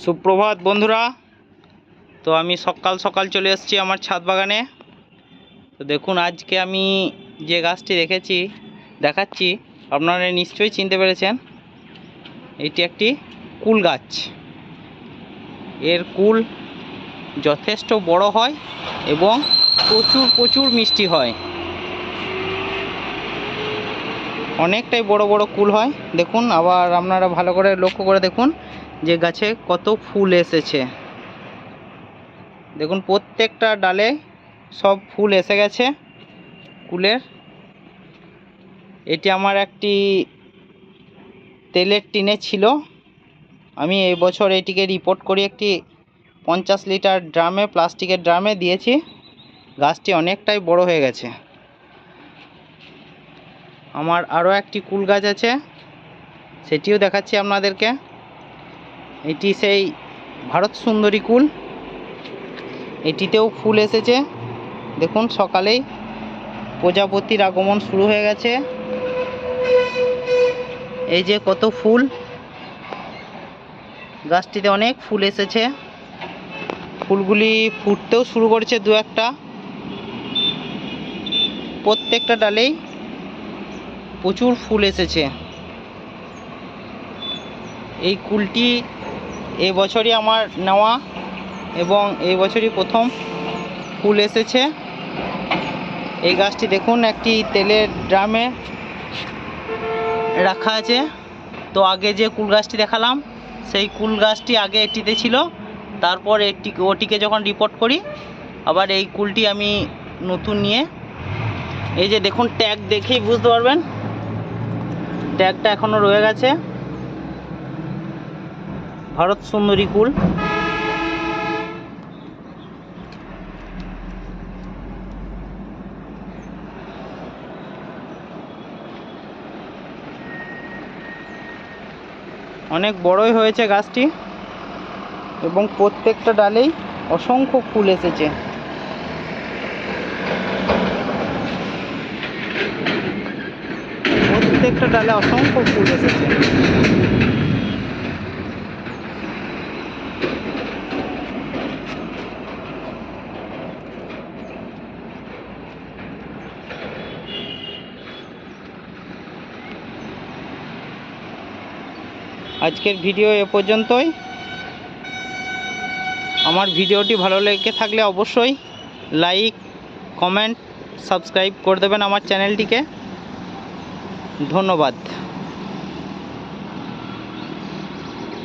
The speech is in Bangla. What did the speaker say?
সুপ্রভাত বন্ধুরা। তো আমি সকাল সকাল চলে এসেছি আমার ছাদ বাগানে। তো দেখুন, আজকে আমি যে গাছটি দেখাচ্ছি আপনারা নিশ্চয়ই চিনতে পেরেছেন। এটি একটি কুল গাছ। এর কুল যথেষ্ট বড় হয় এবং প্রচুর মিষ্টি হয়। অনেকটাই বড় বড় কুল হয়। দেখুন, আবার আপনারা ভালো করে লক্ষ্য করে দেখুন যে গাছে কত ফুল এসেছে। দেখুন, প্রত্যেকটা ডালে সব ফুল এসে গেছে কুলের। এটি আমার একটি তেলের টিনে ছিল। আমি এই বছর এটিকে রিপোর্ট করি একটি 50 লিটার ড্রামে, প্লাস্টিকের ড্রামে দিয়েছি। গাছটি অনেকটাই বড় হয়ে গেছে। আমার আরও একটি কুল গাছ আছে, সেটিও দেখাচ্ছি আপনাদেরকে। এটি সেই ভারত সুন্দরী কুল। এটিতেও ফুল এসেছে। দেখুন, সকালেই প্রজাপতির আগমন শুরু হয়ে গেছে। এই যে কত ফুল, গাছটিতে অনেক ফুল এসেছে। ফুলগুলি ফুটতেও শুরু করেছে দু একটা। প্রত্যেকটা ডালেই প্রচুর ফুল এসেছে। এই কুলটি এবছরই আমার নেওয়া এবং এই বছরই প্রথম ফুল এসেছে। এই গাছটি দেখুন একটি তেলের ড্রামে রাখা আছে। তো আগে যে কুল গাছটি দেখালাম, সেই কুল গাছটি আগে এটিতে ছিল। তারপর ওটিকে যখন রিপোর্ট করি, আবার এই কুলটি আমি নতুন নিয়ে, এই যে দেখুন, ট্যাগ দেখেই বুঝতে পারবেন, ট্যাগটা এখনও রয়ে গেছে। ভারত সুন্দরী কুল। অনেক বড়ই হয়েছে গাছটি এবং প্রত্যেকটা ডালেই অসংখ্য ফুল এসেছে। প্রত্যেকটা ডালে অসংখ্য ফুল এসেছে। আজকের ভিডিও এ পর্যন্তই। আমার ভিডিওটি ভালো লেগে থাকলে অবশ্যই লাইক, কমেন্ট, সাবস্ক্রাইব করে দেবেন আমার চ্যানেলটিকে। ধন্যবাদ।